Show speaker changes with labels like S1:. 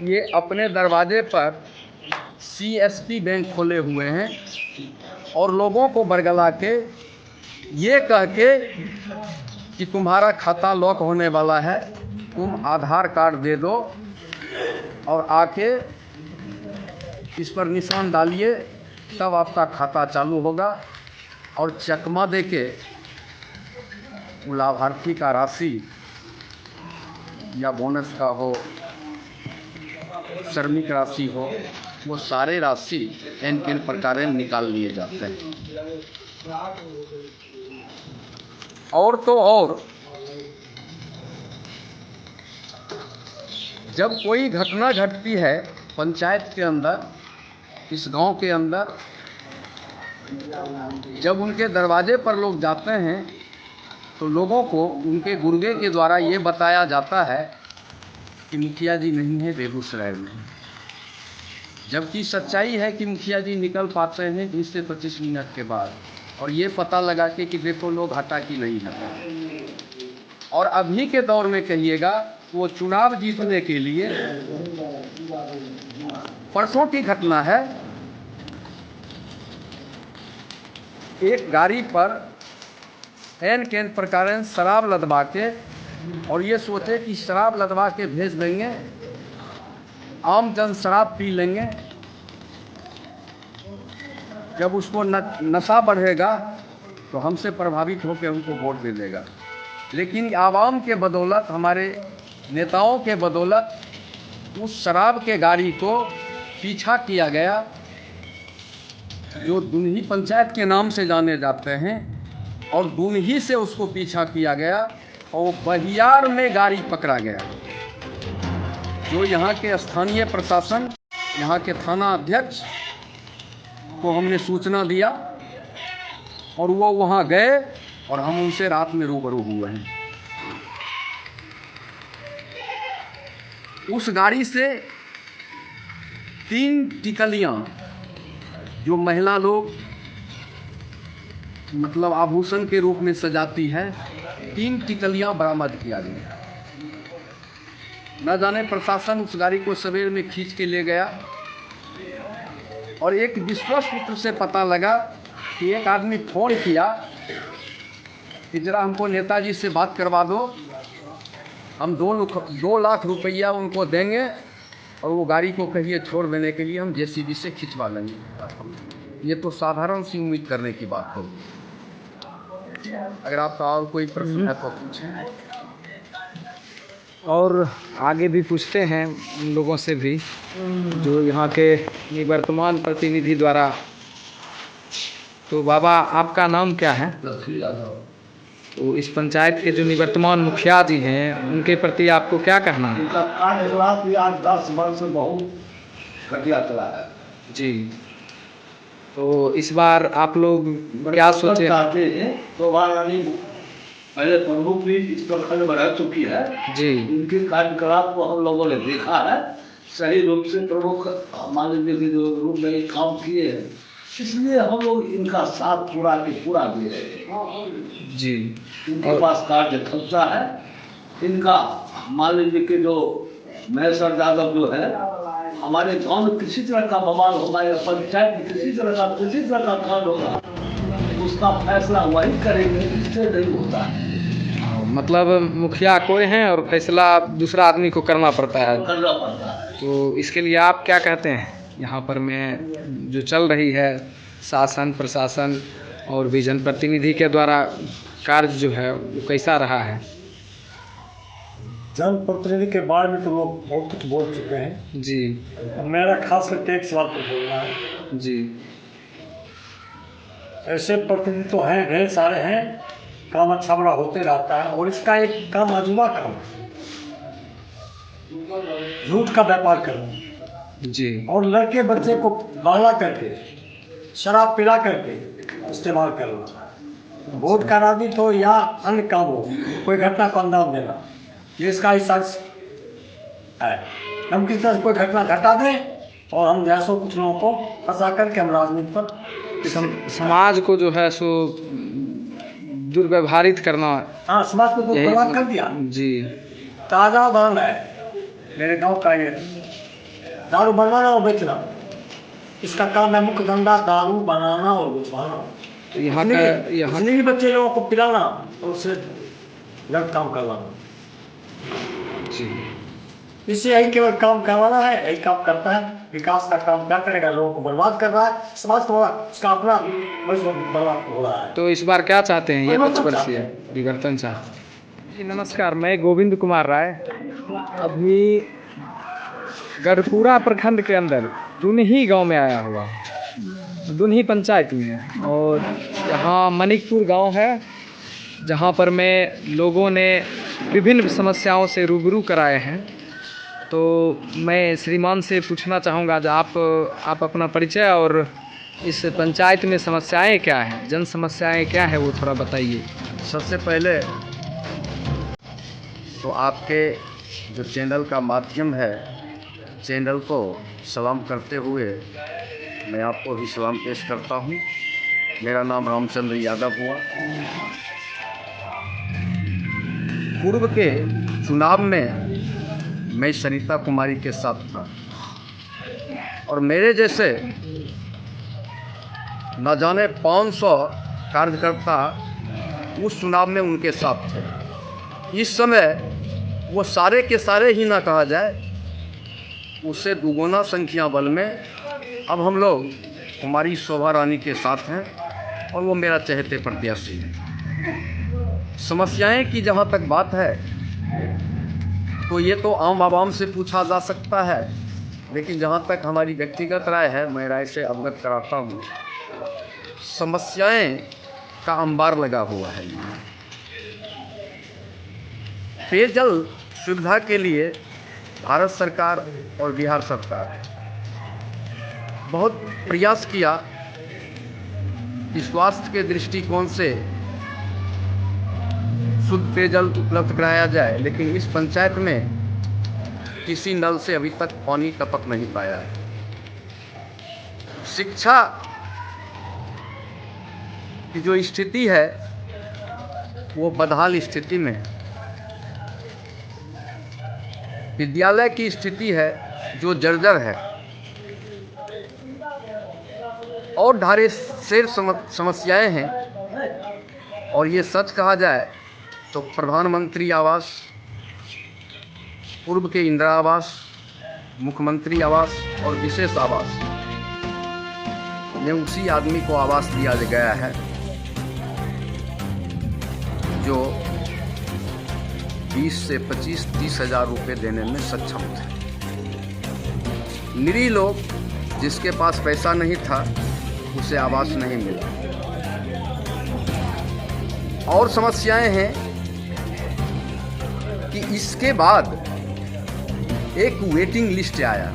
S1: ये अपने दरवाजे पर सीएसपी बैंक खोले हुए हैं और लोगों को बरगला के ये कह के कि तुम्हारा खाता लॉक होने वाला है, तुम आधार कार्ड दे दो और आके इस पर निशान डालिए, तब आपका खाता चालू होगा। और चकमा दे के लाभार्थी का राशि या बोनस का हो, श्रमिक राशि हो, वो सारे राशि इन प्रकार निकाल लिए जाते हैं। और तो और जब कोई घटना घटती है पंचायत के अंदर, इस गांव के अंदर, जब उनके दरवाजे पर लोग जाते हैं तो लोगों को उनके गुर्गे के द्वारा ये बताया जाता है कि मुखिया जी नहीं है बेगूसराय में, जबकि सच्चाई है कि मुखिया जी निकल पाते हैं 20 से 25 मिनट के बाद, और ये पता लगा के कि देखो लोग हटा कि नहीं हटा। और अभी के दौर में कहिएगा वो चुनाव जीतने के लिए, परसों की घटना है, एक गाड़ी पर एन प्रकार शराब लदवा के, और ये सोचे कि शराब लदवा के भेज देंगे, आम जन शराब पी लेंगे, जब उसको नशा बढ़ेगा तो हमसे प्रभावित होकर उनको वोट दे देगा। लेकिन आवाम के बदौलत, हमारे नेताओं के बदौलत उस शराब के गाड़ी को पीछा किया गया, जो दुनही पंचायत के नाम से जाने जाते हैं, और दुनही से उसको पीछा किया गया और बहियार में गाड़ी पकड़ा गया। जो यहाँ के स्थानीय प्रशासन, यहाँ के थाना अध्यक्ष को हमने सूचना दिया और वो वहाँ गए और हम उनसे रात में रूबरू हुए हैं। उस गाड़ी से 3 टिकलियाँ जो महिला लोग मतलब आभूषण के रूप में सजाती है, 3 टिकलियाँ बरामद किया गया। न जाने प्रशासन उस गाड़ी को सवेर में खींच के ले गया, और एक विश्वस्त सूत्र से पता लगा कि एक आदमी फ़ोन किया कि जरा हमको नेताजी से बात करवा दो, हम 2 लाख रुपया उनको देंगे और वो गाड़ी को कहिए छोड़ देने के लिए, हम जेसीबी से खिंचवा लेंगे। ये तो साधारण सी उम्मीद करने की बात होगी। अगर आपका और कोई प्रश्न है तो पूछें।
S2: और आगे भी पूछते हैं उन लोगों से भी जो यहाँ के निवर्तमान प्रतिनिधि द्वारा। तो बाबा, आपका नाम क्या है? तो इस पंचायत के जो निवर्तमान मुखिया जी हैं, उनके प्रति आपको क्या कहना है?
S3: उनका कार्यकलाप भी आज 10 वर्ष से बहुत घटिया चला है
S2: जी। तो इस बार आप लोग क्या सोचे?
S3: चाहते हैं तो महारानी पहले प्रमुख भी इस प्रखंड में रह चुकी है
S2: जी।
S3: उनके कार्यकलाप को हम लोगों ने देखा है, सही रूप से प्रमुख हमारे जो रूप में काम किए हैं, इसलिए हम लोग इनका साथ पूरा दे रहे हैं
S2: जी।
S3: इनके पास कार्य खर्चा है। इनका मान लीजिए कि जो महेश्वर यादव जो है, हमारे गांव में किसी तरह का बवाल होगा या पंचायत में किसी तरह का कांड होगा, उसका फैसला वही करेंगे, इससे नहीं होता है।
S2: मतलब मुखिया कोई हैं और फैसला दूसरा आदमी को करना पड़ता है। तो इसके लिए आप क्या कहते हैं? यहाँ पर में जो चल रही है शासन प्रशासन और भी जनप्रतिनिधि के द्वारा कार्य जो है वो कैसा रहा है?
S4: जनप्रतिनिधि के बारे में तो लोग बहुत कुछ बोल चुके हैं
S2: जी।
S4: मेरा खास करके एक सवाल पर बोलना है
S2: जी।
S4: ऐसे प्रतिनिधि तो हैं, ढेर सारे हैं, काम अच्छा बड़ा होते रहता है, और इसका एक काम अजूबा काम, झूठ का व्यापार करना
S2: जी।
S4: और लड़के बच्चे को बहला करके शराब पिला करके इस्तेमाल करना, वोट करानी तो या अन्य काम हो, कोई घटना को अंजाम देना, ये इसका हिस्सा है। हम किस तरह से कोई घटना घटा दें और हम जैसो कुछ लोगों को फंसा करके हम राजनीति पर
S2: समाज को जो है सो दुर्व्यवहारित करना।
S4: हाँ, समाज को तो बर्बाद कर दिया
S2: जी।
S4: ताज़ा उदाहरण है मेरे गांव का। ये दारू बनवाना और बेचना, इसका काम है मुख्य धंधा दारू बनाना और बेचवाना।
S2: तो यहाँ का यहाँ
S4: जितने भी बच्चे लोगों को पिलाना और उससे गलत काम करवाना,
S2: जी
S4: इससे यही केवल काम करवाना है, यही काम करता है। विकास का काम क्या करेगा? लोगों को बर्बाद कर रहा है, समाज को उसका अपना बर्बाद हो रहा है।
S2: तो इस बार क्या चाहते हैं? ये पक्षपरसीय परिवर्तन चाहते हैं। जी नमस्कार, मैं गोविंद कुमार राय अभी गढ़पुरा प्रखंड के अंदर दुनही गांव में आया हुआ, दुनही पंचायत में, और यहाँ मनिकपुर गांव है जहाँ पर मैं लोगों ने विभिन्न समस्याओं से रूबरू कराए हैं। तो मैं श्रीमान से पूछना चाहूँगा, जो आप अपना परिचय और इस पंचायत में समस्याएं क्या हैं, जन समस्याएं क्या है, वो थोड़ा बताइए।
S1: सबसे पहले तो आपके जो चैनल का माध्यम है, चैनल को सलाम करते हुए मैं आपको भी सलाम पेश करता हूँ। मेरा नाम रामचंद्र यादव हुआ। पूर्व के चुनाव में मैं सरिता कुमारी के साथ था और मेरे जैसे न जाने 500 कार्यकर्ता उस चुनाव में उनके साथ थे। इस समय वो सारे के सारे ही ना कहा जाए, उससे दुगुना संख्या बल में अब हम लोग कुमारी शोभा रानी के साथ हैं और वो मेरा चहेते प्रत्याशी है। समस्याएं की जहाँ तक बात है तो ये तो आम आवाम से पूछा जा सकता है, लेकिन जहाँ तक हमारी व्यक्तिगत राय है, मैं राय से अवगत कराता हूँ। समस्याएं का अंबार लगा हुआ है। पेयजल सुविधा के लिए भारत सरकार और बिहार सरकार बहुत प्रयास किया कि स्वास्थ्य के दृष्टिकोण से शुद्ध पेयजल उपलब्ध कराया जाए, लेकिन इस पंचायत में किसी नल से अभी तक पानी टपक नहीं पाया है। शिक्षा की जो स्थिति है वो बदहाल स्थिति में है। विद्यालय की स्थिति है जो जर्जर है और ढारे शेर समस्याएं हैं। और ये सच कहा जाए तो प्रधानमंत्री आवास, पूर्व के इंदिरा आवास, मुख्यमंत्री आवास और विशेष आवास में उसी आदमी को आवास दिया गया है जो 20 से 25-30 हज़ार रुपये देने में सक्षम थे। निरीह लोग जिसके पास पैसा नहीं था उसे आवास नहीं मिला। और समस्याएं हैं कि इसके बाद एक वेटिंग लिस्ट आया।